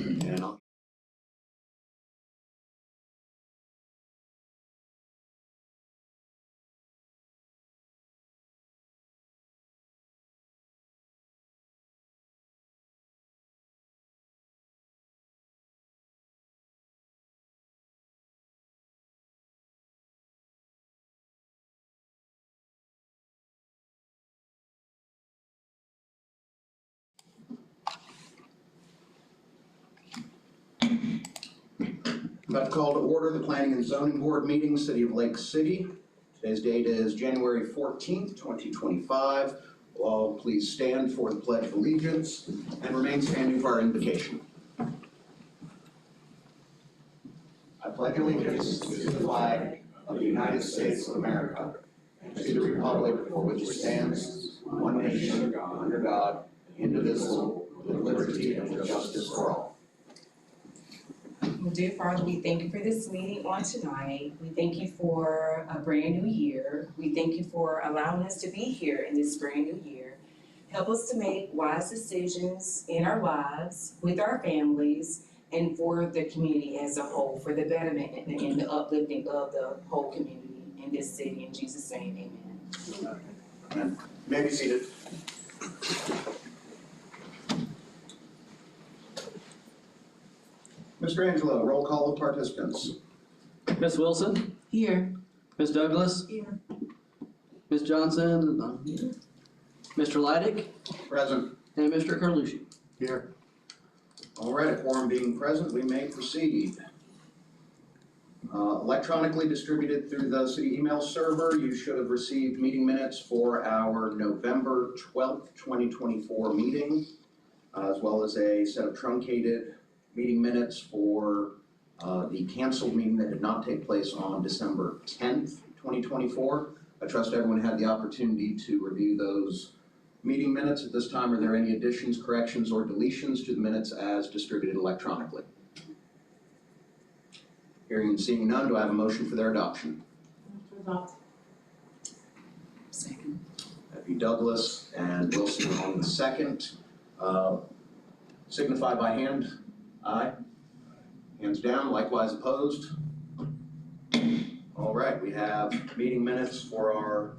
And I'm about to call to order the Planning and Zoning Board meeting, City of Lake City. Today's date is January 14th, 2025. All please stand for the Pledge of Allegiance and remain standing for our invocation. I pledge allegiance to the flag of the United States of America and to the republic for which it stands, one nation, under God, indivisible, with liberty and justice for all. Well, dear Father, we thank you for this meeting on tonight. We thank you for a brand new year. We thank you for allowing us to be here in this brand new year. Help us to make wise decisions in our lives, with our families, and for the community as a whole, for the betterment and the uplifting of the whole community in this city. In Jesus' name, amen. Amen. You may be seated. Mr. Angelo, roll call of participants. Ms. Wilson? Here. Ms. Douglas? Here. Ms. Johnson? Not here. Mr. Leidick? Present. And Mr. Carlucci? Here. All right, a quorum being present, we may proceed. Electronically distributed through the city email server, you should have received meeting minutes for our November 12th, 2024 meeting, as well as a set of truncated meeting minutes for the canceled meeting that did not take place on December 10th, 2024. I trust everyone had the opportunity to review those meeting minutes. At this time, are there any additions, corrections, or deletions to the minutes as distributed electronically? Hearing and seeing none, do I have a motion for their adoption? Second. That'd be Douglas and Wilson on the second. Signify by hand. Aye. Hands down, likewise opposed. All right, we have meeting minutes for our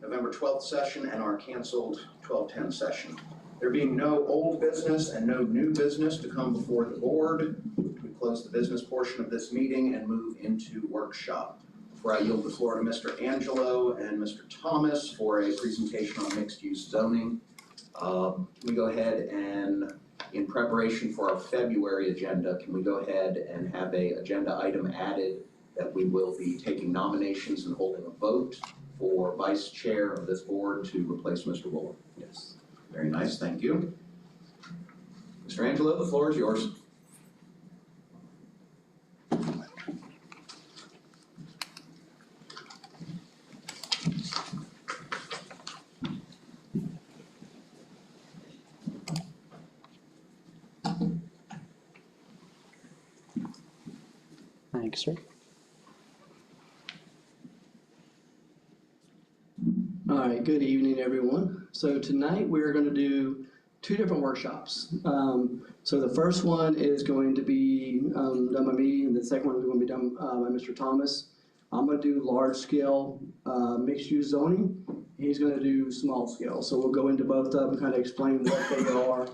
November 12th session and our canceled 12/10 session. There being no old business and no new business to come before the board, we close the business portion of this meeting and move into workshop. Before I yield the floor to Mr. Angelo and Mr. Thomas for a presentation on mixed-use zoning, we go ahead and, in preparation for our February agenda, can we go ahead and have a agenda item added that we will be taking nominations and holding a vote for vice chair of this board to replace Mr. Buller? Yes. Very nice, thank you. Mr. Angelo, the floor is yours. Thanks, sir. All right, good evening, everyone. So tonight we're going to do two different workshops. So the first one is going to be done by me, and the second one is going to be done by Mr. Thomas. I'm going to do large-scale mixed-use zoning. He's going to do small-scale. So we'll go into both of them, kind of explain what they are,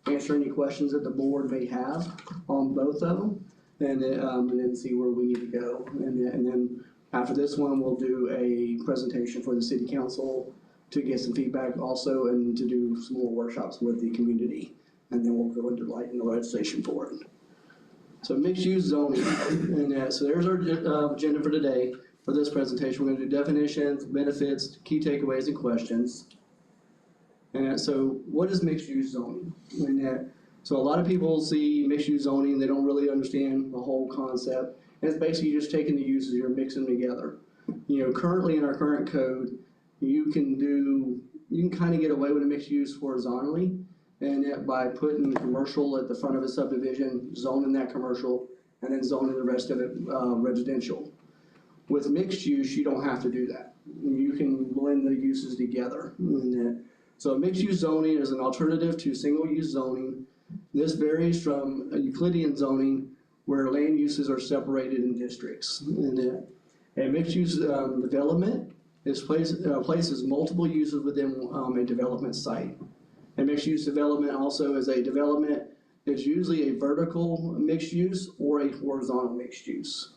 answer any questions that the board may have on both of them, and then see where we need to go. And then after this one, we'll do a presentation for the city council to get some feedback also, and to do some more workshops with the community. And then we'll go into the legislation for it. So mixed-use zoning, and so there's our agenda for today. For this presentation, we're going to do definitions, benefits, key takeaways, and questions. And so what is mixed-use zoning? So a lot of people see mixed-use zoning, they don't really understand the whole concept. And it's basically just taking the uses, you're mixing them together. You know, currently in our current code, you can kind of get away with a mixed use horizontally, and that by putting commercial at the front of a subdivision, zoning that commercial, and then zoning the rest of it residential. With mixed use, you don't have to do that. You can blend the uses together. So mixed use zoning is an alternative to single use zoning This varies from a Euclidean zoning where land uses are separated in districts. And a mixed-use development places multiple uses within a development site. A mixed-use development also is a development is usually a vertical mixed use or a horizontal mixed use.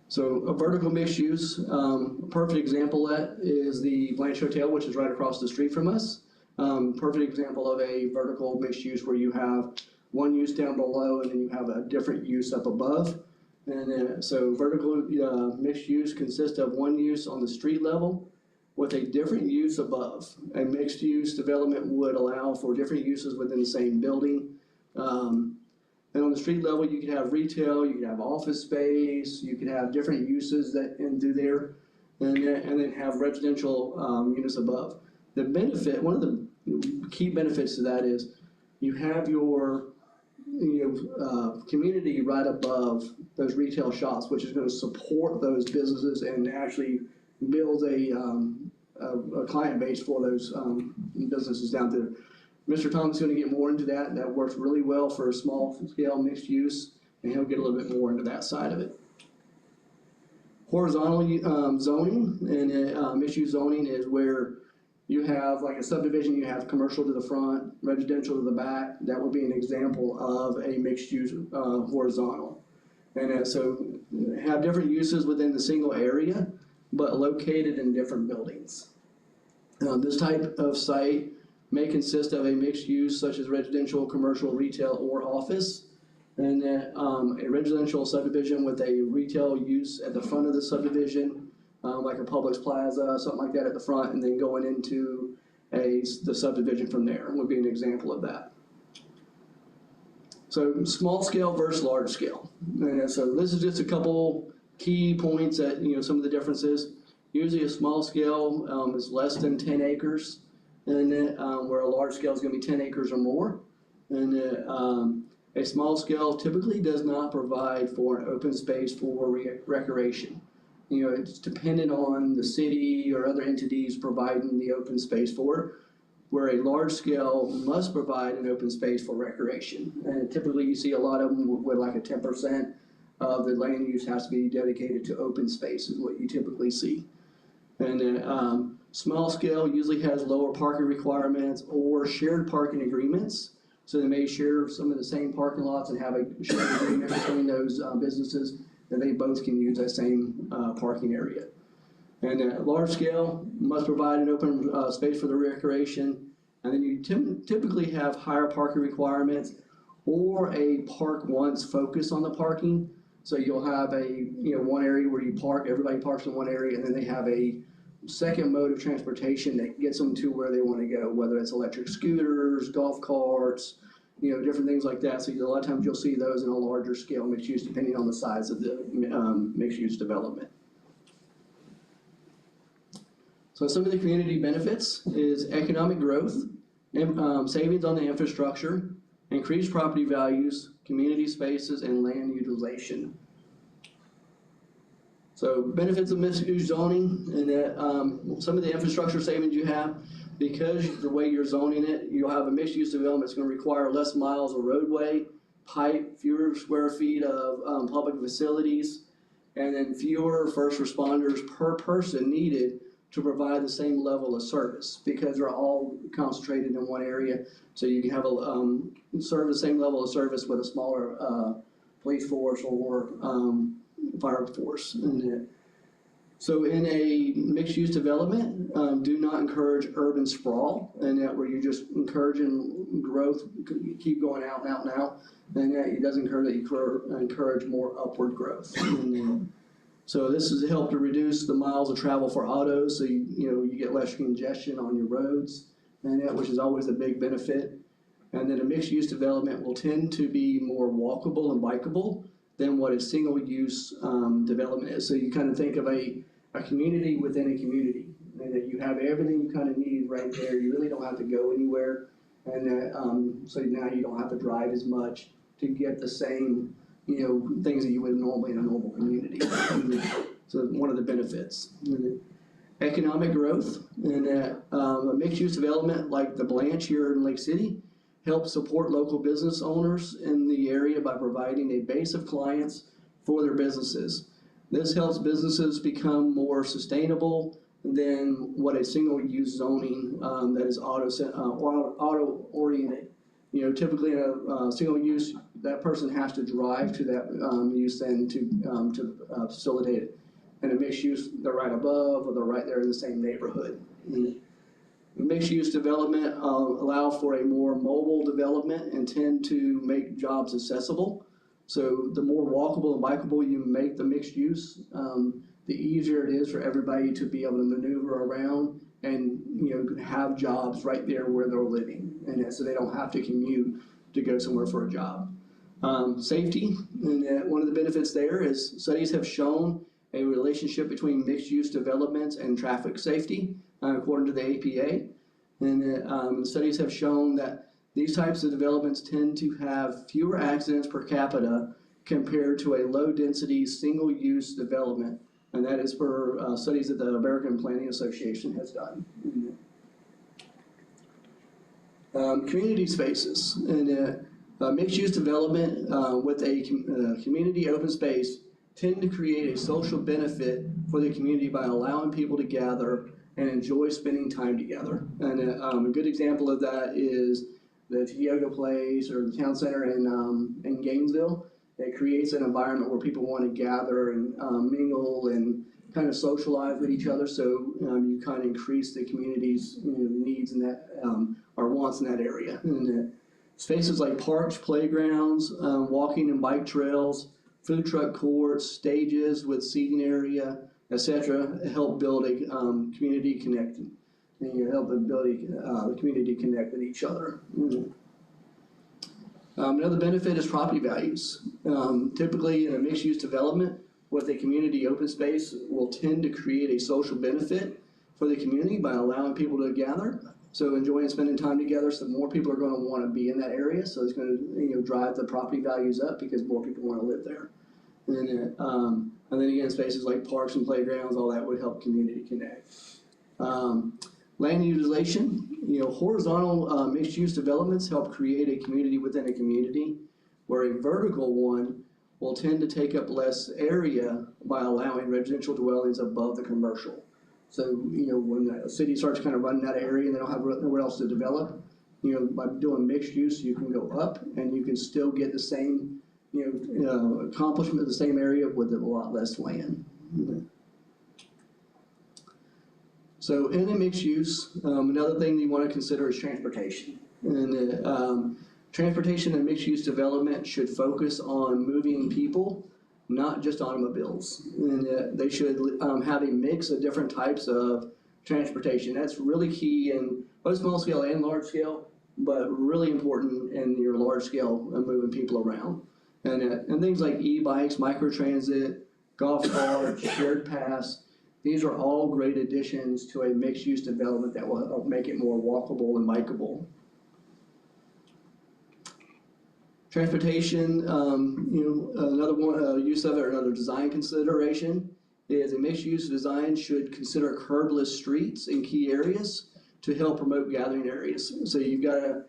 So a vertical mixed use, a perfect example of that is the Blanche Hotel, which is right across the street from us. Perfect example of a vertical mixed use where you have one use down below and then you have a different use up above. And so vertical mixed use consists of one use on the street level with a different use above. A mixed use development would allow for different uses within the same building. And on the street level, you could have retail, you could have office space, you could have different uses that through there, and then have residential units above. The benefit, one of the key benefits to that is you have your community right above those retail shops, which is going to support those businesses and actually build a client base for those businesses down there. Mr. Thomas is going to get more into that. That works really well for a small scale mixed use, and he'll get a little bit more into that side of it. Horizontal zoning and mixed use zoning is where you have like a subdivision, you have commercial to the front, residential to the back. That would be an example of a mixed use horizontal. And so have different uses within the single area, but located in different buildings. This type of site may consist of a mixed use such as residential, commercial, retail, or office. And a residential subdivision with a retail use at the front of the subdivision, like a Publix Plaza, something like that at the front, and then going into the subdivision from there would be an example of that. So small scale versus large scale. And so this is just a couple key points that, some of the differences. Usually a small scale is less than 10 acres. And then where a large scale is going to be 10 acres or more. And a small scale typically does not provide for an open space for recreation. It's dependent on the city or other entities providing the open space for it, where a large scale must provide an open space for recreation. And typically you see a lot of them with like a 10% of the land use has to be dedicated to open space is what you typically see. And small scale usually has lower parking requirements or shared parking agreements. So they may share some of the same parking lots and have a shared agreement between those businesses that they both can use that same parking area. And large scale must provide an open space for the recreation. And then you typically have higher parking requirements or a park once focus on the parking. So you'll have one area where you park, everybody parks in one area, and then they have a second mode of transportation that gets them to where they want to go, whether it's electric scooters, golf carts, different things like that. So a lot of times you'll see those in a larger scale mixed use depending on the size of the mixed use development. So some of the community benefits is economic growth, savings on the infrastructure, increased property values, community spaces, and land utilization. So benefits of mixed use zoning, and that some of the infrastructure savings you have, because the way you're zoning it, you'll have a mixed use development that's going to require less miles of roadway, pipe, fewer square feet of public facilities, and then fewer first responders per person needed to provide the same level of service because they're all concentrated in one area. So you can have serve the same level of service with a smaller police force or fire force. So in a mixed-use development, do not encourage urban sprawl, and that where you're just encouraging growth, keep going out and out and out, and that it doesn't encourage that you encourage more upward growth. So this has helped to reduce the miles of travel for autos, so you get less congestion on your roads, and that which is always a big benefit. And then a mixed-use development will tend to be more walkable and bikeable than what a single-use development is. So you kind of think of a community within a community, and that you have everything you kind of need right there. You really don't have to go anywhere, and so now you don't have to drive as much to get the same things that you would normally in a normal community. So one of the benefits. Economic growth, and a mixed-use development like the Blanche here in Lake City help support local business owners in the area by providing a base of clients for their businesses. This helps businesses become more sustainable than what a single-use zoning that is auto-oriented. You know, typically in a single use, that person has to drive to that use then to facilitate it. And a mixed use, they're right above or they're right there in the same neighborhood. Mixed use development allow for a more mobile development and tend to make jobs accessible. So the more walkable and bikeable you make the mixed use, the easier it is for everybody to be able to maneuver around and, you know, have jobs right there where they're living, and so they don't have to commute to go somewhere for a job. Safety, and one of the benefits there is studies have shown a relationship between mixed-use developments and traffic safety, according to the APA. And studies have shown that these types of developments tend to have fewer accidents per capita compared to a low-density, single-use development. And that is for studies that the American Planning Association has done. Community spaces. And mixed-use development with a community open space tend to create a social benefit for the community by allowing people to gather and enjoy spending time together. And a good example of that is the Tioga Place or the town center in Gainesville. It creates an environment where people want to gather and mingle and kind of socialize with each other. So you kind of increase the community's needs in that or wants in that area. And spaces like parks, playgrounds, walking and bike trails, food truck courts, stages with seating area, etc., help build a community connected. And you help the community connect with each other. Another benefit is property values. Typically in a mixed-use development with a community open space will tend to create a social benefit for the community by allowing people to gather. So enjoying spending time together, so more people are going to want to be in that area. So it's going to drive the property values up because more people want to live there. And then again, spaces like parks and playgrounds, all that would help community connect. Land utilization, horizontal mixed-use developments help create a community within a community, where a vertical one will tend to take up less area by allowing residential dwellings above the commercial. So, when a city starts kind of running out of area and they don't have nowhere else to develop, by doing mixed use, you can go up and you can still get the same, accomplishment of the same area with a lot less land. So in a mixed use, another thing you want to consider is transportation. And transportation and mixed use development should focus on moving people, not just automobiles. And they should have a mix of different types of transportation. That's really key in both small scale and large scale, but really important in your large scale moving people around. And things like e-bikes, microtransit, golf cart, shared pass, these are all great additions to a mixed-use development that will help make it more walkable and bikeable. Transportation, another one use of it, or another design consideration is a mixed-use design should consider curbless streets in key areas to help promote gathering areas. So you've got a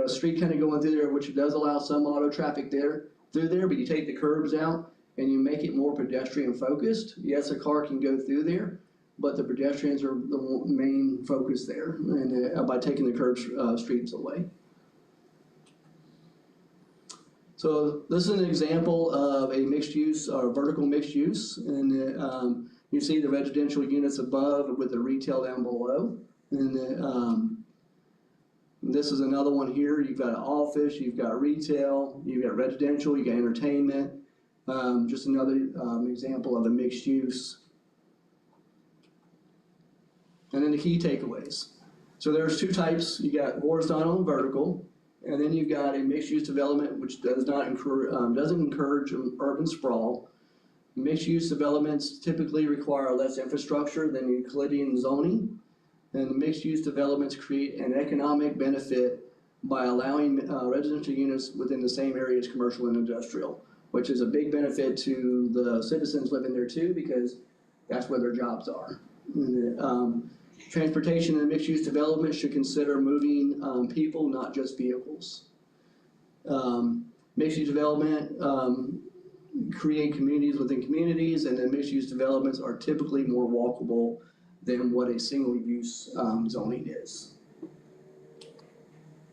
street kind of going through there, which does allow some auto traffic through there, but you take the curbs out and you make it more pedestrian focused. Yes, a car can go through there, but the pedestrians are the main focus there, and by taking the curb streets away. So this is an example of a mixed use or vertical mixed use, and you see the residential units above with the retail down below. And this is another one here. You've got an office, you've got retail, you've got residential, you got entertainment. Just another example of a mixed use. And then the key takeaways. So there's two types. You got horizontal and vertical, and then you've got a mixed-use development which doesn't encourage urban sprawl. Mixed-use developments typically require less infrastructure than Euclidean zoning, and mixed-use developments create an economic benefit by allowing residential units within the same area as commercial and industrial, which is a big benefit to the citizens living there too, because that's where their jobs are. And, Transportation and mixed-use development should consider moving people, not just vehicles. Mixed-use development, create communities within communities, and then mixed-use developments are typically more walkable than what a single-use zoning is.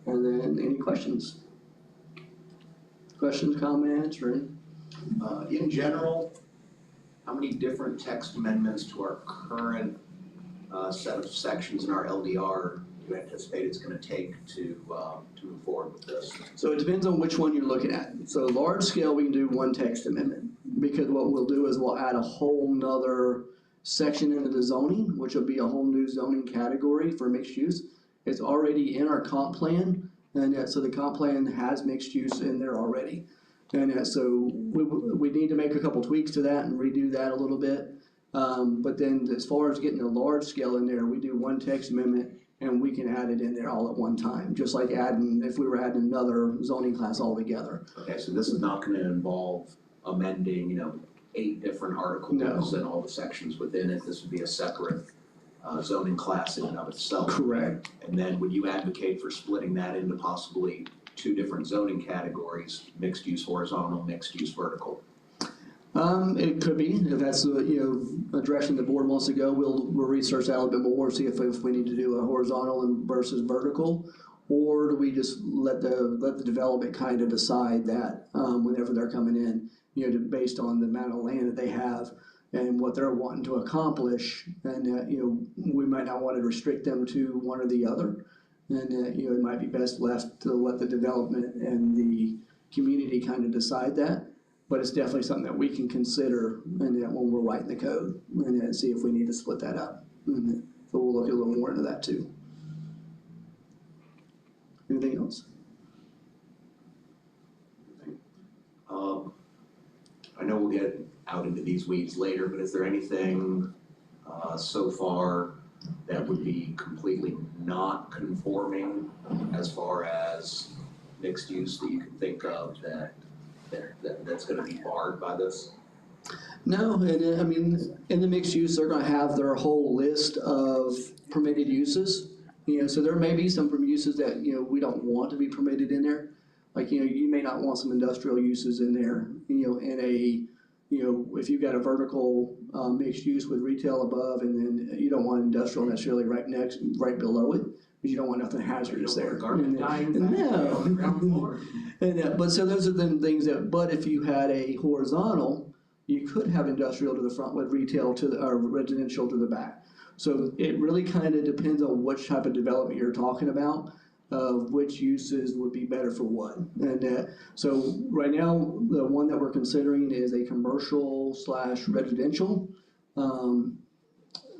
And then, any questions? Questions, comments, or? In general, how many different text amendments to our current set of sections in our LDR do you anticipate it's gonna take to move forward with this? So it depends on which one you're looking at. So large scale, we can do one text amendment, because what we'll do is we'll add a whole nother section into the zoning, which will be a whole new zoning category for mixed use. It's already in our comp plan, and so the comp plan has mixed use in there already. And so we need to make a couple tweaks to that and redo that a little bit. But then as far as getting a large scale in there, we do one text amendment and we can add it in there all at one time, just like if we were adding another zoning class altogether. Okay, so this is not gonna involve amending, 8 different articles and all the sections within it. This would be a separate zoning class in and of itself. Correct. And then would you advocate for splitting that into possibly 2 different zoning categories, mixed use horizontal, mixed use vertical? It could be, if that's a direction the board wants to go, we'll research that a little bit more, see if we need to do a horizontal versus vertical, or do we just let the development kind of decide that, whenever they're coming in, based on the amount of land that they have and what they're wanting to accomplish, and we might not want to restrict them to one or the other, and it might be best left to let the development and the community kind of decide that. But it's definitely something that we can consider and when we're writing the code and see if we need to split that up. So we'll look a little more into that too. Anything else? I know we'll get out into these weeds later, but is there anything so far that would be completely not conforming as far as mixed use that you can think of that's gonna be barred by this? No, and I mean, in the mixed use, they're gonna have their whole list of permitted uses. So there may be some uses that, we don't want to be permitted in there. Like, you may not want some industrial uses in there, if you've got a vertical mixed use with retail above, and then you don't want industrial necessarily right below it, because you don't want nothing hazardous there. No. But so those are the things but if you had a horizontal, you could have industrial to the front with retail or residential to the back. So it really kind of depends on which type of development you're talking about, of which uses would be better for what. And so right now, the one that we're considering is a commercial / residential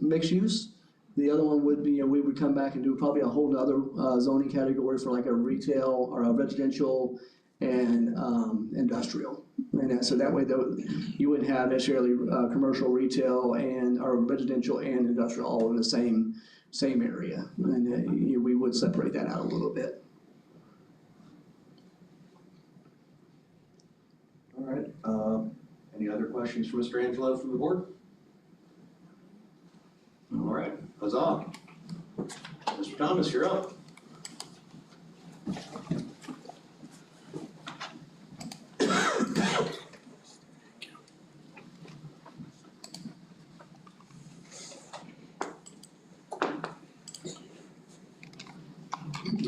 mixed use. The other one would be, we would come back and do probably a whole nother zoning category for like a retail or a residential and industrial. And so that way you wouldn't have necessarily commercial, retail, or residential and industrial all in the same area. And we would separate that out a little bit. All right, any other questions for Mr. Angelo from the board? All right, huzzah. Mr. Thomas, you're up.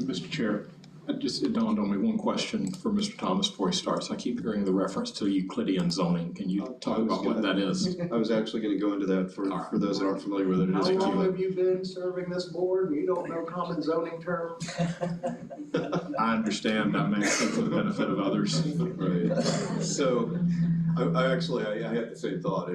Mr. Chair, it dawned on me one question for Mr. Thomas before he starts. I keep hearing the reference to Euclidean zoning. Can you talk about what that is? I was actually gonna go into that for those that aren't familiar with it. It How is long have you been serving this board and you don't know common zoning terms? I understand. I'm asking for the benefit of others. Right. So, I had the same thought.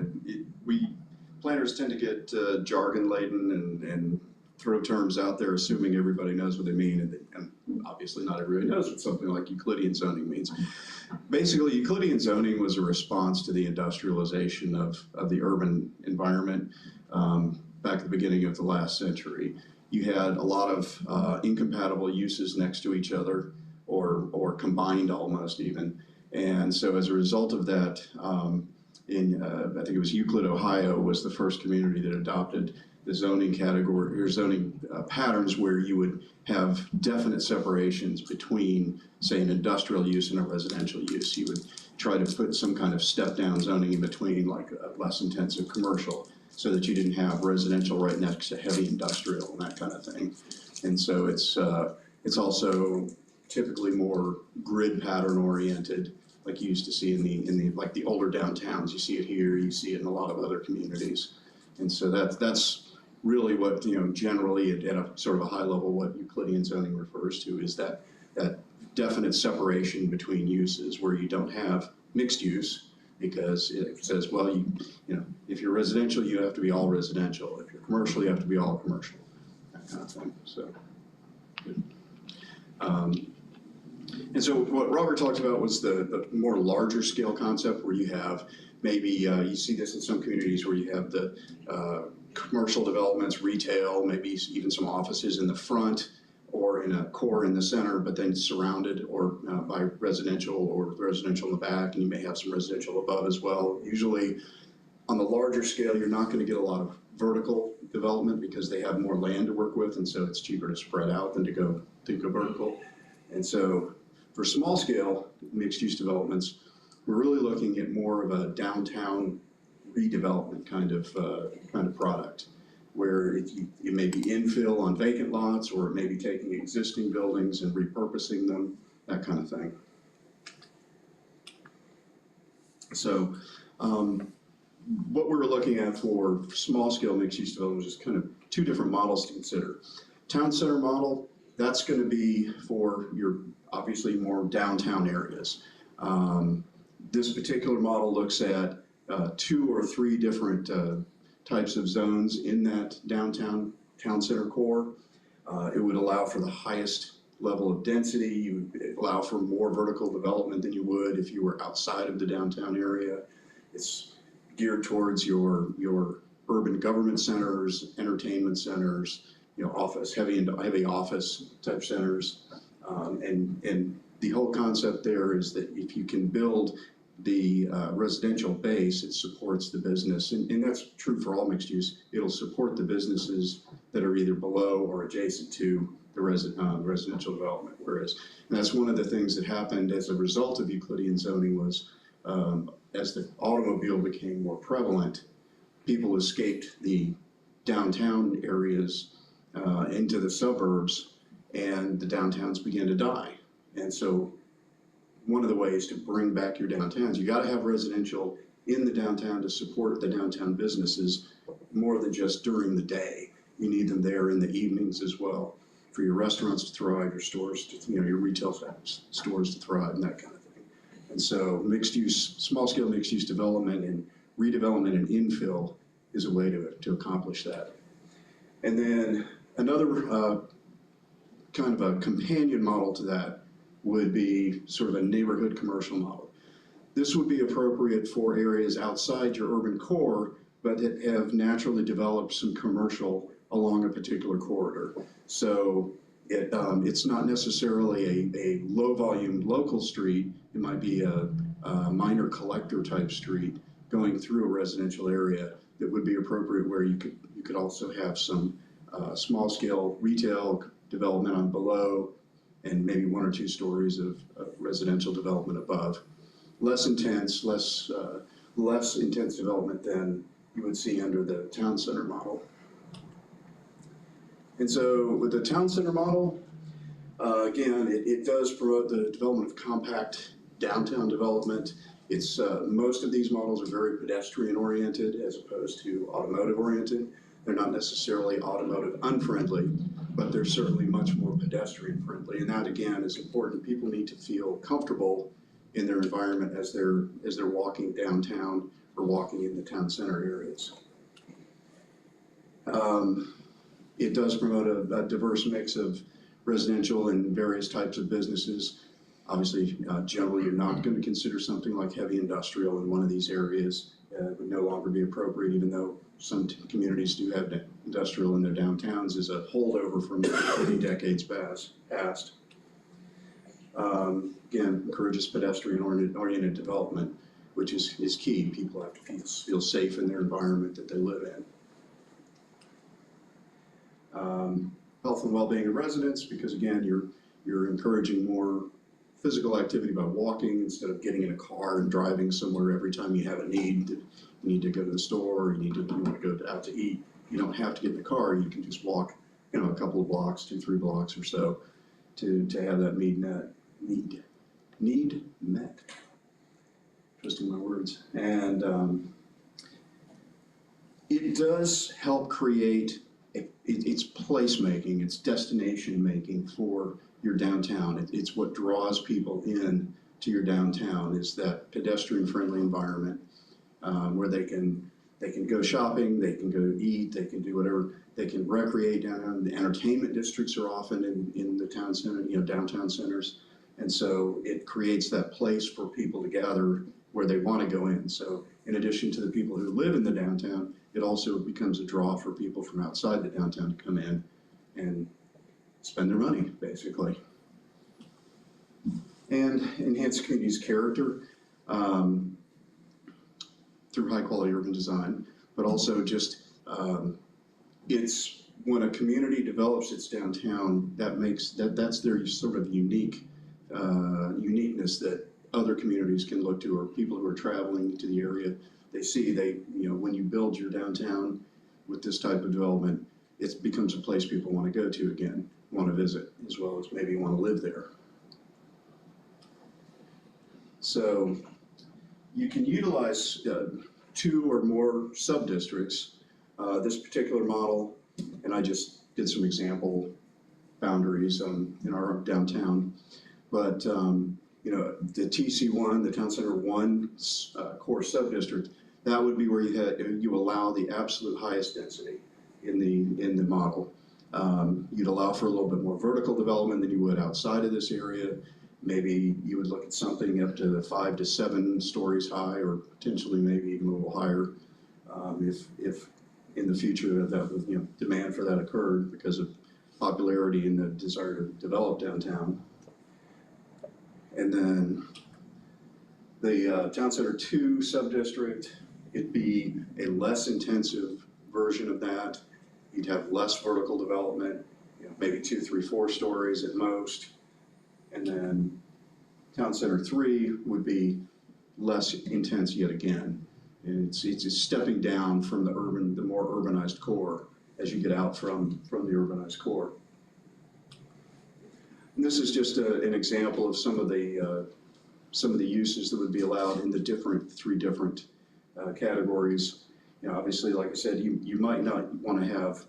Planners tend to get jargon laden and throw terms out there assuming everybody knows what they mean, and obviously not everybody knows what something like Euclidean zoning means. Basically, Euclidean zoning was a response to the industrialization of the urban environment back at the beginning of the last century. You had a lot of incompatible uses next to each other, or combined almost even. And so as a result of that, I think it was Euclid, Ohio, was the first community that adopted zoning category or zoning patterns where you would have definite separations between, say, an industrial use and a residential use. You would try to put some kind of step-down zoning in between, like a less intensive commercial, so that you didn't have residential right next to heavy industrial and that kind of thing. And so it's also typically more grid pattern oriented, like you used to see in the like the older downtowns. You see it here, you see it in a lot of other communities. And so that's really what, generally at a sort of a high level, what Euclidean zoning refers to is that definite separation between uses where you don't have mixed use, because it says, well, if you're residential, you have to be all residential. If you're commercial, you have to be all commercial, that kind of thing. So, and so what Robert talked about was the more larger scale concept where you have maybe, you see this in some communities where you have the commercial developments, retail, maybe even some offices in the front or in a core in the center, but then surrounded or by residential or residential in the back, and you may have some residential above as well. Usually on the larger scale, you're not going to get a lot of vertical development because they have more land to work with, and so it's cheaper to spread out than to go vertical. And so for small scale mixed use developments, we're really looking at more of a downtown redevelopment kind of product, where it may be infill on vacant lots, or it may be taking existing buildings and repurposing them, that kind of thing. So what we were looking at for small scale mixed use development is kind of two different models to consider. Town center model, that's going to be for your obviously more downtown areas. This particular model looks at 2 or 3 different types of zones in that downtown town center core. It would allow for the highest level of density. You would allow for more vertical development than you would if you were outside of the downtown area. It's geared towards your urban government centers, entertainment centers, office, heavy office type centers. And the whole concept there is that if you can build the residential base, it supports the business, and that's true for all mixed use. It'll support the businesses that are either below or adjacent to the residential development. Whereas, and that's one of the things that happened as a result of Euclidean zoning was, as the automobile became more prevalent, people escaped the downtown areas into the suburbs, and the downtowns began to die. And so one of the ways to bring back your downtowns, you got to have residential in the downtown to support the downtown businesses more than just during the day. You need them there in the evenings as well for your restaurants to thrive, your stores to, your retail stores to thrive, and that kind of thing. And so mixed use, small scale mixed use development and redevelopment and infill is a way to accomplish that. And then another kind of a companion model to that would be sort of a neighborhood commercial model. This would be appropriate for areas outside your urban core, but that have naturally developed some commercial along a particular corridor. So it's not necessarily a low volume local street. It might be a minor collector type street going through a residential area that would be appropriate, where you could also have some small scale retail development on below, and maybe 1 or 2 stories of residential development above. Less intense development than you would see under the town center model. And so with the town center model, again, it does promote the development of compact downtown development. It's most of these models are very pedestrian oriented as opposed to automotive oriented. They're not necessarily automotive unfriendly, but they're certainly much more pedestrian friendly. And that again is important. People need to feel comfortable in their environment as they're walking downtown or walking in the town center areas. It does promote a diverse mix of residential and various types of businesses. Obviously, generally you're not going to consider something like heavy industrial in one of these areas. It would no longer be appropriate, even though some communities do have industrial in their downtowns as a holdover from many decades past. Again, encourages pedestrian-oriented development, which is key. People have to feel safe in their environment that they live in. Health and well-being of residents, because again, you're encouraging more physical activity by walking instead of getting in a car and driving somewhere every time you have a need. You need to go to the store, or you want to go out to eat. You don't have to get in the car. You can just walk, a couple of blocks, 2-3 blocks or so, to have that need met. Twisting my words. And it does help create, it's placemaking, it's destination making for your downtown. It's what draws people in to your downtown, is that pedestrian friendly environment where they can go shopping, they can go eat, they can do whatever, they can recreate downtown. The entertainment districts are often in the town center, downtown centers. And so it creates that place for people to gather where they want to go in. So in addition to the people who live in the downtown, it also becomes a draw for people from outside the downtown to come in and spend their money, basically. And enhance community's character through high quality urban design, but also just, it's when a community develops its downtown, that's their sort of uniqueness that other communities can look to, or people who are traveling to the area. They see, when you build your downtown with this type of development, it becomes a place people want to go to again, want to visit, as well as maybe want to live there. So you can utilize 2 or more sub-districts. This particular model, and I just did some example boundaries in our downtown, but the TC1, the Town Center 1 core sub-district, that would be where you allow the absolute highest density in the model. You'd allow for a little bit more vertical development than you would outside of this area. Maybe you would look at something up to 5 to 7 stories high, or potentially maybe even a little higher, if in the future that demand for that occurred because of popularity and the desire to develop downtown. And then the Town Center 2 sub-district, it'd be a less intensive version of that. You'd have less vertical development, maybe 2, 3, 4 stories at most. And then Town Center 3 would be less intense yet again. And it's stepping down from the more urbanized core as you get out from the urbanized core. And this is just an example of some of the uses that would be allowed in the 3 different categories. Obviously, like I said, you might not want to have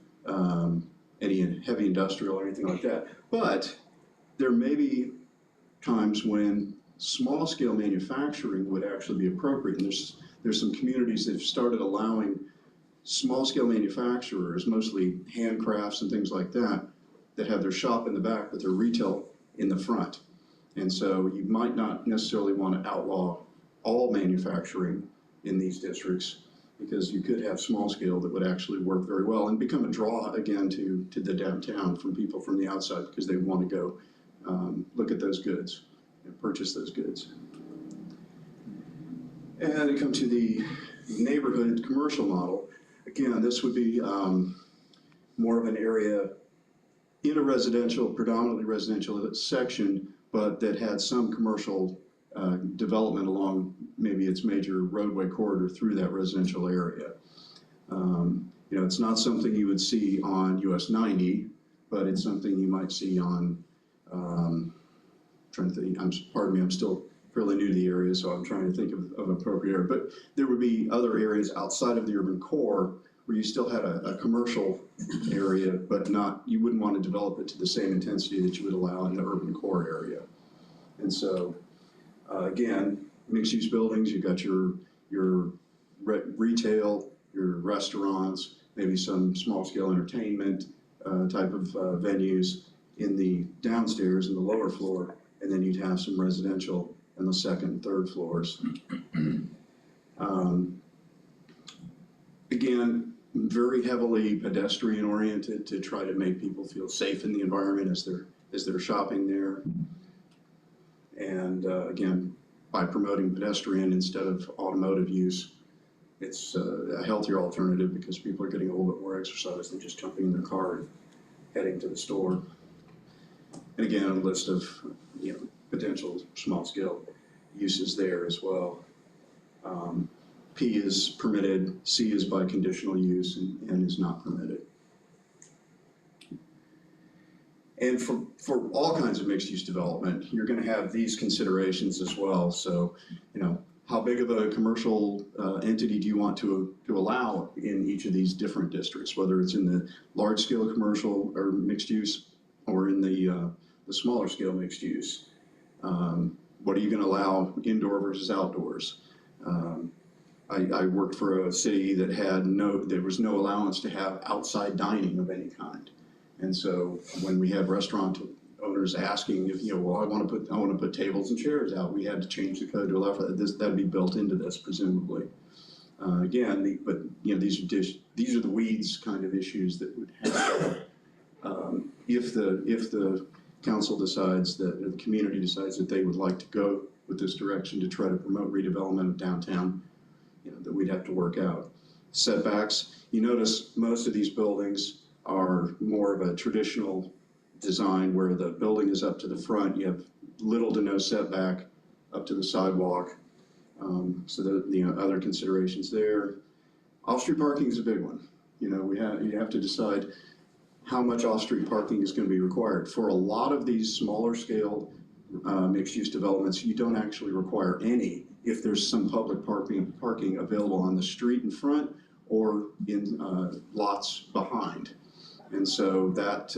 any heavy industrial or anything like that, but there may be times when small scale manufacturing would actually be appropriate. And there's some communities that have started allowing small scale manufacturers, mostly handcrafts and things like that have their shop in the back but their retail in the front. And so you might not necessarily want to outlaw all manufacturing in these districts, because you could have small scale that would actually work very well and become a draw again to the downtown from people from the outside, because they want to go look at those goods and purchase those goods. And they come to the neighborhood commercial model. Again, this would be more of an area in a predominantly residential section, but that had some commercial development along maybe its major roadway corridor through that residential area. It's not something you would see on US 90, but it's something you might see on, trying to think, pardon me, I'm still fairly new to the area, so I'm trying to think of appropriate area. But there would be other areas outside of the urban core where you still had a commercial area, but you wouldn't want to develop it to the same intensity that you would allow in the urban core area. And so, again, mixed-use buildings, you've got your retail, your restaurants, maybe some small-scale entertainment type of venues in the downstairs in the lower floor, and then you'd have some residential in the second and third floors. Again, very heavily pedestrian oriented to try to make people feel safe in the environment as they're shopping there. And again, by promoting pedestrian instead of automotive use, it's a healthier alternative, because people are getting a little bit more exercise than just jumping in their car heading to the store. And again, a list of, potential small-scale uses there as well. P is permitted, C is by conditional use, and is not permitted. And for all kinds of mixed-use development, you're gonna have these considerations as well. So, how big of a commercial entity do you want to allow in each of these different districts, whether it's in the large-scale commercial or mixed use, or in the smaller-scale mixed use? What are you gonna allow indoor versus outdoors? I worked for a city that there was no allowance to have outside dining of any kind. And so when we had restaurant owners asking if, well, I want to put tables and chairs out, we had to change the code to allow for that. That'd be built into this presumably. Again, these are the weeds kind of issues that would happen if the council decides that, or the community decides that they would like to go with this direction to try to promote redevelopment of downtown, that we'd have to work out. Setbacks, you notice most of these buildings are more of a traditional design where the building is up to the front, you have little to no setback up to the sidewalk. So the other considerations there. Off-street parking is a big one. You have to decide how much off-street parking is going to be required. For a lot of these smaller scale mixed-use developments, you don't actually require any if there's some public parking available on the street in front or in lots behind. And so that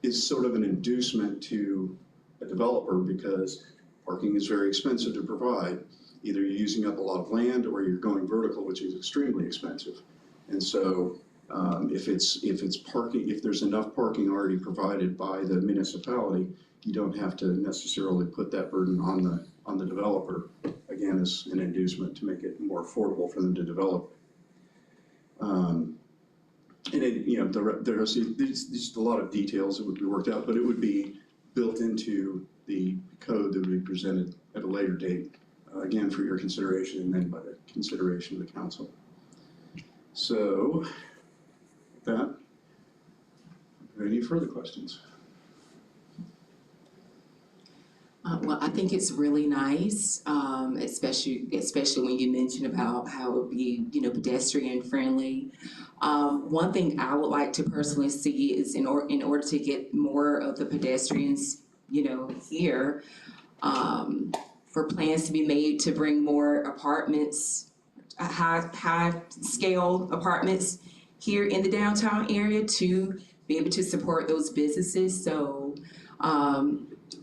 is sort of an inducement to a developer because parking is very expensive to provide. Either you're using up a lot of land or you're going vertical, which is extremely expensive. And so if there's enough parking already provided by the municipality, you don't have to necessarily put that burden on the developer. Again, as an inducement to make it more affordable for them to develop. And there's a lot of details that would be worked out, but it would be built into the code that would be presented at a later date, again, for your consideration and then by the consideration of the council. So, with that, are there any further questions? Well, I think it's really nice, especially when you mentioned about how it would be, pedestrian friendly. One thing I would like to personally see is in order to get more of the pedestrians, here, for plans to be made to bring more apartments, high scale apartments here in the downtown area to be able to support those businesses. So,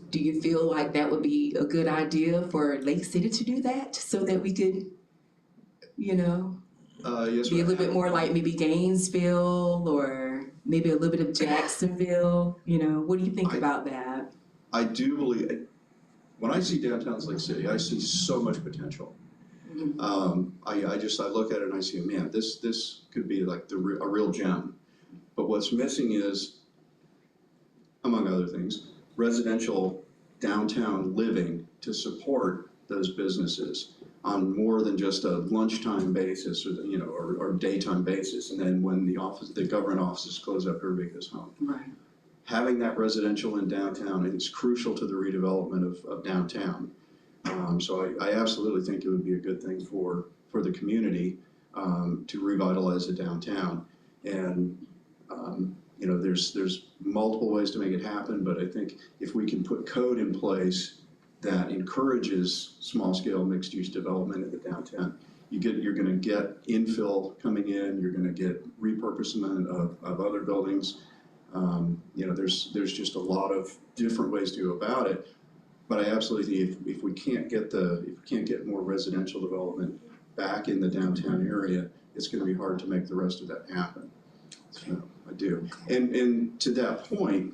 do you feel like that would be a good idea for Lake City to do that so that we could, Yes, be a little bit more like maybe Gainesville or maybe a little bit of Jacksonville? What do you think about that? I do believe, when I see downtown Lake City, I see so much potential. I look at it and I see, man, this could be like a real gem. But what's missing is, among other things, residential downtown living to support those businesses on more than just a lunchtime basis or daytime basis. And then when the government offices close up, everybody goes home. Right. Having that residential in downtown is crucial to the redevelopment of downtown. So I absolutely think it would be a good thing for the community to revitalize the downtown. And there's multiple ways to make it happen, but I think if we can put code in place that encourages small-scale mixed-use development in the downtown, you're going to get infill coming in, you're going to get repurposement of other buildings. There's just a lot of different ways to go about it. But I absolutely think if we can't get more residential development back in the downtown area, it's going to be hard to make the rest of that happen. So I do. And to that point,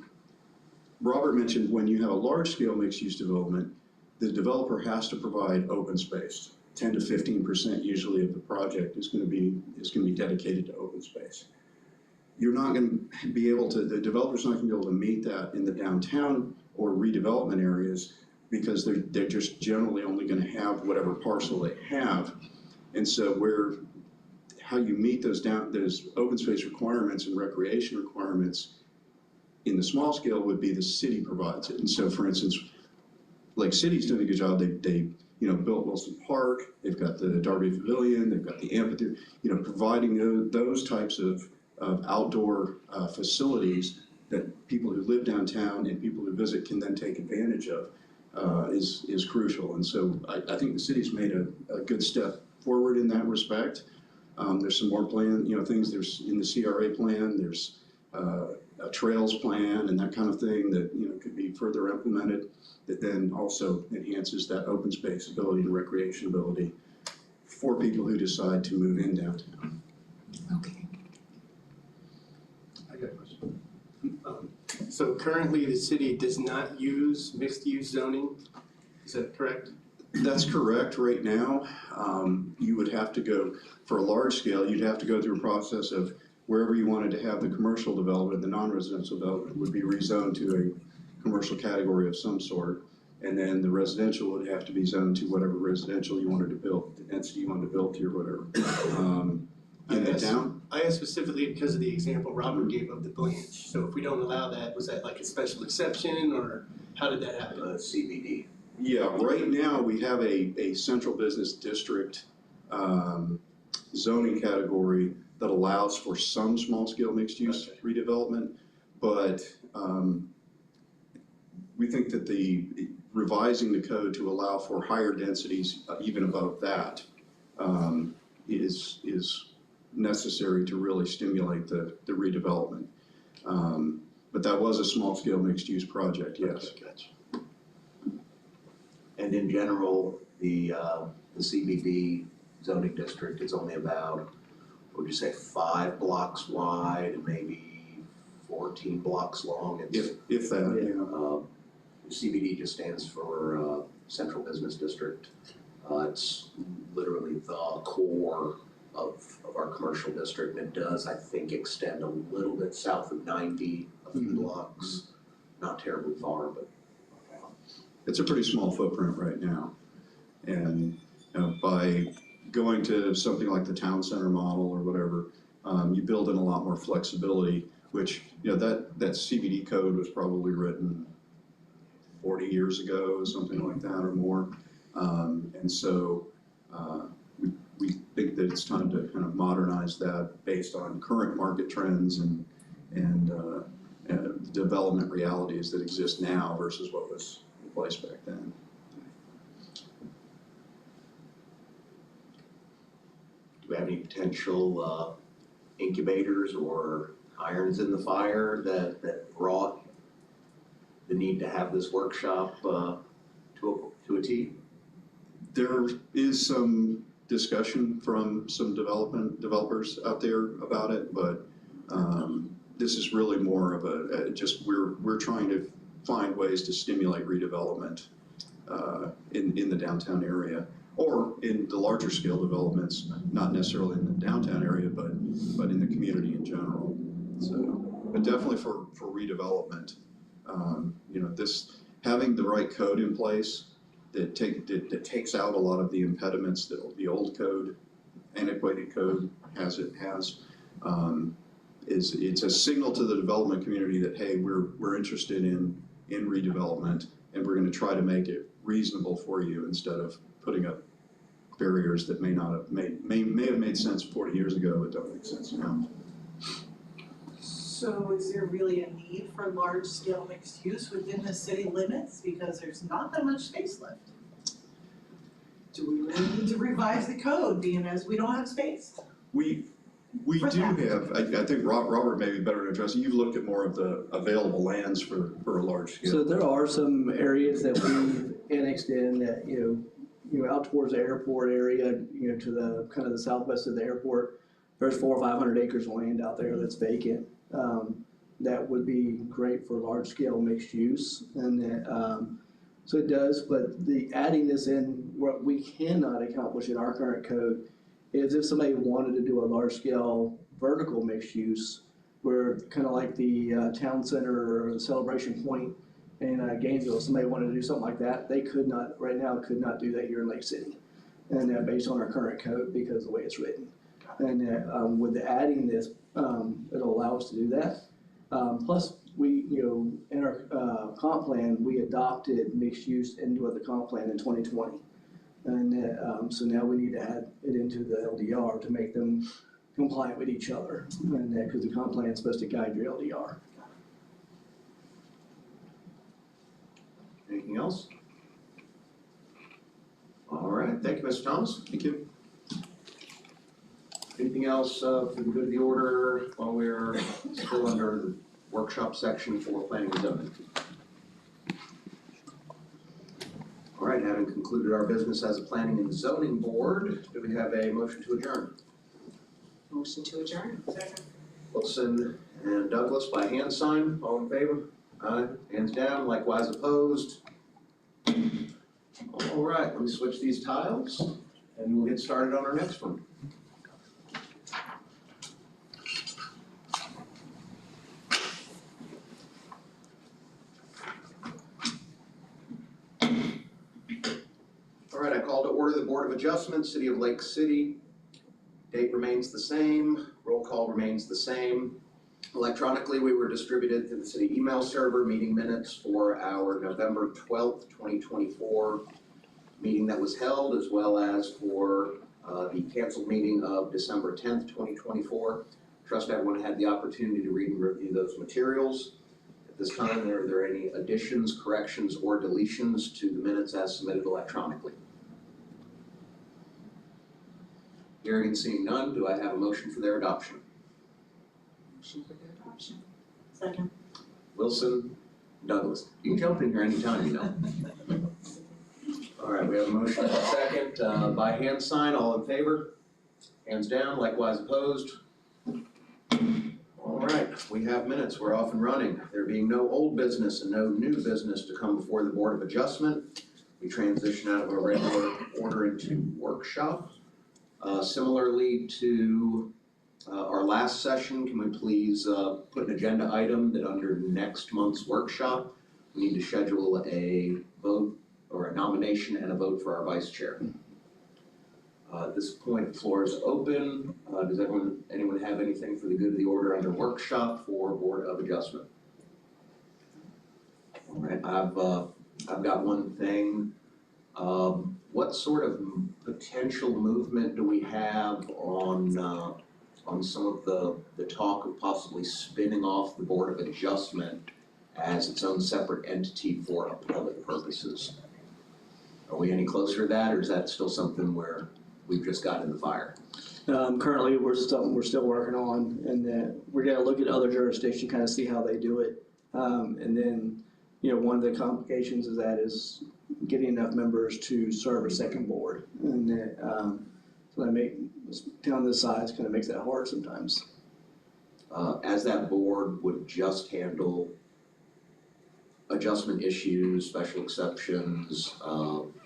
Robert mentioned when you have a large-scale mixed-use development, the developer has to provide open space. 10 to 15% usually of the project is going to be dedicated to open space. You're not going to be able to, the developer's not going to be able to meet that in the downtown or redevelopment areas because they're just generally only going to have whatever parcel they have. And so how you meet those open space requirements and recreation requirements in the small scale would be the city provides it. And so, for instance, Lake City's doing a good job. They built Wilson Park. They've got the Darby Pavilion. They've got the amphitheater. Providing those types of outdoor facilities that people who live downtown and people who visit can then take advantage of is crucial. And so I think the city's made a good step forward in that respect. There's some more things there's in the CRA plan. There's a trails plan and that kind of thing that could be further implemented that then also enhances that open space ability and recreation ability for people who decide to move in downtown. Okay. I got a question. So currently, the city does not use mixed-use zoning, is that correct? That's correct right now. You would have to go, for a large scale, you'd have to go through a process of wherever you wanted to have the commercial development, the non-residential development would be rezoned to a commercial category of some sort. And then the residential would have to be zoned to whatever residential you wanted to build, the density you wanted to build to or whatever. In the town? I asked specifically because of the example Robert gave of the Blanche. So if we don't allow that, was that like a special exception, or how did that happen? CBD. Yeah, right now we have a central business district zoning category that allows for some small scale mixed use redevelopment, but we think that the revising the code to allow for higher densities even above that is necessary to really stimulate the redevelopment. But that was a small scale mixed use project, yes. Okay, gotcha. And in general, the CBD zoning district is only about, what would you say, 5 blocks wide and maybe 14 blocks long. If that, CBD just stands for Central Business District. It's literally the core of our commercial district, and it does, I think, extend a little bit south of 90, a few blocks, not terribly far, but. It's a pretty small footprint right now. And by going to something like the town center model or whatever, you build in a lot more flexibility, which, that CBD code was probably written 40 years ago, something like that or more. And so we think that it's time to kind of modernize that based on current market trends and development realities that exist now versus what was in place back then. Do we have any potential incubators or irons in the fire that brought the need to have this workshop to a T? There is some discussion from some developers out there about it, but this is really more of we're trying to find ways to stimulate redevelopment in the downtown area, or in the larger scale developments, not necessarily in the downtown area, but in the community in general. So, but definitely for redevelopment, this having the right code in place that takes out a lot of the impediments that the old code, antiquated code has. It's a signal to the development community that, hey, we're interested in redevelopment, and we're going to try to make it reasonable for you instead of putting up barriers that may have made sense 40 years ago but don't make sense now. So is there really a need for large-scale mixed use within the city limits? Because there's not that much space left. Do we really need to revise the code, being as we don't have space? We For do that. have, I think Robert may be better to address it. You've looked at more of the available lands for a large scale. So there are some areas that we've annexed in that, out towards the airport area, to the kind of the southwest of the airport. There's 400 or 500 acres of land out there that's vacant. That would be great for large scale mixed use, and that, so it does. But the adding this in, what we cannot accomplish in our current code is if somebody wanted to do a large scale vertical mixed use, where kind of like the town center or the Celebration Point in Gainesville, if somebody wanted to do something like that, they could not do that here in Lake City, and based on our current code because of the way it's written. And with adding this, it'll allow us to do that. Plus, we, in our comp plan, we adopted mixed use into the comp plan in 2020. And so now we need to add it into the LDR to make them compliant with each other. And because the comp plan is supposed to guide your LDR. Anything else? All right, thank you, Mr. Thomas. Thank you. Anything else for the good of the order while we're still under the workshop section for planning and zoning? All right, having concluded our business as a planning and zoning board, do we have a motion to adjourn? Motion to adjourn. Second. Wilson and Douglas by hand sign, all in favor? Aye, hands down, likewise opposed. All right, let me switch these tiles and we'll get started on our next one. All right, I call to order the Board of Adjustment, City of Lake City. Date remains the same, roll call remains the same. Electronically, we were distributed to the city email server, meeting minutes for our November 12th, 2024 meeting that was held, as well as for the canceled meeting of December 10th, 2024. Trust everyone had the opportunity to read and review those materials. At this time, are there any additions, corrections, or deletions to the minutes as submitted electronically? Hearing and seeing none, do I have a motion for their adoption? Motion for the adoption. Second. Wilson, Douglas. You can jump in here anytime, you know. All right, we have a motion and a second, by hand sign, all in favor? Hands down, likewise opposed? All right, we have minutes, we're off and running. There being no old business and no new business to come before the Board of Adjustment, we transition out of our regular order into workshop. Similarly to our last session, can we please put an agenda item that under next month's workshop, we need to schedule a vote or a nomination and a vote for our vice chair. At this point, the floor is open. Does anyone have anything for the good of the order under workshop for Board of Adjustment? All right, I've got one thing. What sort of potential movement do we have on some of the talk of possibly spinning off the Board of Adjustment as its own separate entity for appellate purposes? Are we any closer to that, or is that still something where we've just got in the fire? Currently, we're still working on, and we're gonna look at other jurisdictions, kind of see how they do it. And then, one of the complications of that is getting enough members to serve a second board. And so town this size kind of makes that hard sometimes. As that board would just handle adjustment issues, special exceptions,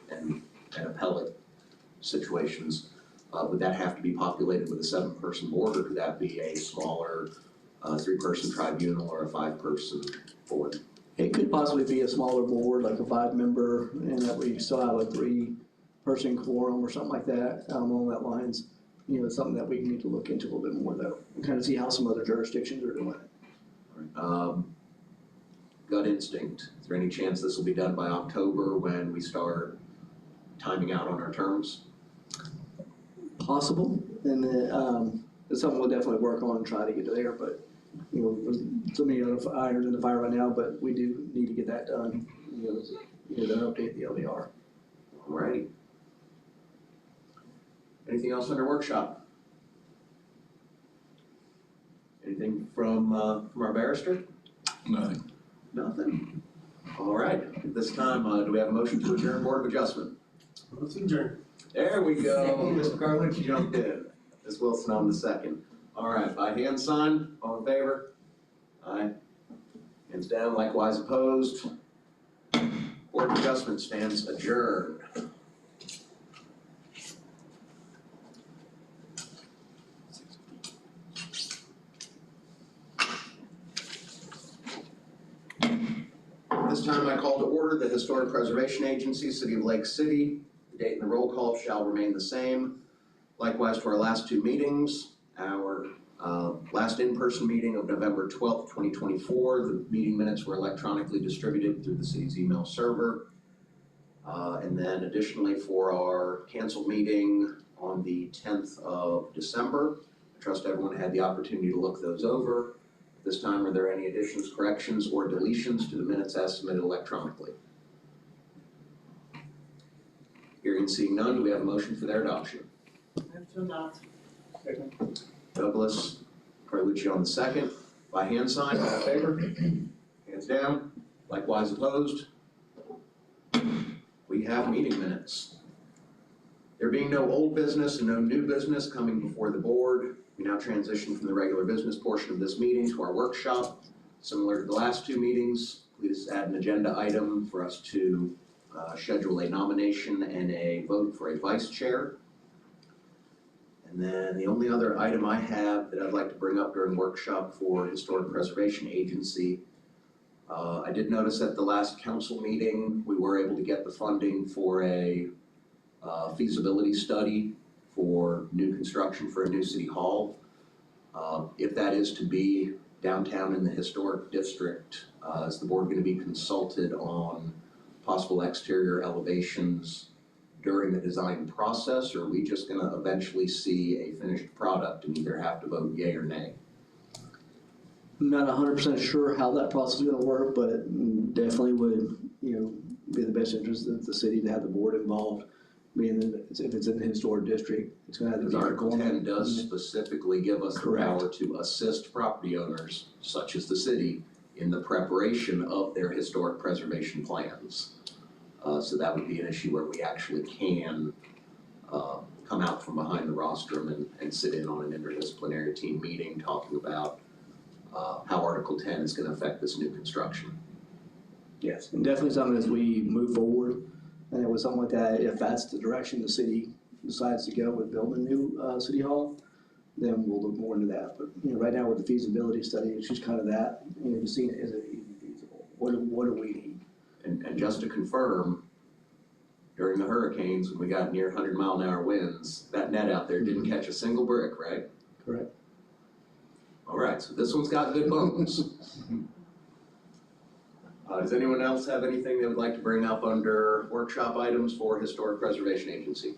and appellate situations, would that have to be populated with a 7-person board, or could that be a smaller 3-person tribunal or a 5-person board? It could possibly be a smaller board, like a 5-member, and that we still have a 3-person quorum or something like that, along that lines. It's something that we need to look into a little bit more though, and kind of see how some other jurisdictions are doing it. Gut instinct, is there any chance this will be done by October when we start timing out on our terms? Possible, and it's something we'll definitely work on and try to get to there, but, there's so many other irons in the fire right now, but we do need to get that done, to update the LDR. Alrighty. Anything else under workshop? Anything from our barrister? Nothing. Nothing. All right, at this time, do we have a motion to adjourn Board of Adjustment? Let's adjourn. There we go, Mr. Carlin, you jumped in. Ms. Wilson on the second. All right, by hand sign, all in favor? Aye. Hands down, likewise opposed. Board of Adjustment stands adjourned. This time I call to order the Historic Preservation Agency, City of Lake City. The date and the roll call shall remain the same. Likewise to our last two meetings, our last in-person meeting of November 12th, 2024, the meeting minutes were electronically distributed through the city's email server. And then additionally for our canceled meeting on the 10th of December, I trust everyone had the opportunity to look those over. At this time, are there any additions, corrections, or deletions to the minutes as submitted electronically? Hearing and seeing none, do we have a motion for their adoption? Move to adopt. Douglas, Carlucci on the second, by hand sign, all in favor? Hands down, likewise opposed. We have meeting minutes. There being no old business and no new business coming before the board, we now transition from the regular business portion of this meeting to our workshop. Similar to the last two meetings, please add an agenda item for us to schedule a nomination and a vote for a vice chair. And then the only other item I have that I'd like to bring up during workshop for Historic Preservation Agency, I did notice at the last council meeting, we were able to get the funding for a feasibility study for new construction for a new city hall. If that is to be downtown in the historic district, is the board gonna be consulted on possible exterior elevations during the design process, or are we just gonna eventually see a finished product and either have to vote yay or nay? I'm not 100% sure how that process is gonna work, but it definitely would, be in the best interest of the city to have the board involved. Being that if it's in the historic district, it's gonna have to Because be. Article 10 does specifically give us the Correct. power to assist property owners, such as the city, in the preparation of their historic preservation plans. So that would be an issue where we actually can come out from behind the rostrum and sit in on an interdisciplinary team meeting talking about how Article 10 is gonna affect this new construction. Yes, and definitely something as we move forward, and it was something like that, if that's the direction the city decides to go with building a new city hall, then we'll look more into that. But, right now with the feasibility study, it's just kind of that, just seeing, is it even feasible? What do we need? And just to confirm, during the hurricanes, when we got near 100-mile-an-hour winds, that net out there didn't catch a single brick, right? Correct. All right, so this one's got good bones. Does anyone else have anything they would like to bring up under workshop items for Historic Preservation Agency?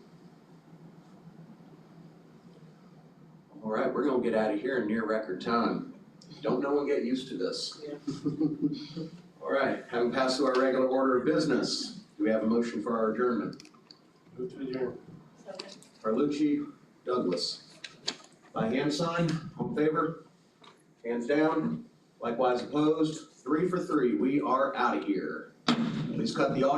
All right, we're gonna get out of here in near record time. Don't no one get used to this. All right, having passed through our regular order of business, do we have a motion for our adjournment? Move to adjourn. Carlucci, Douglas. By hand sign, all in favor? Hands down, likewise opposed. 3 for 3, we are out of here. Please cut the audio.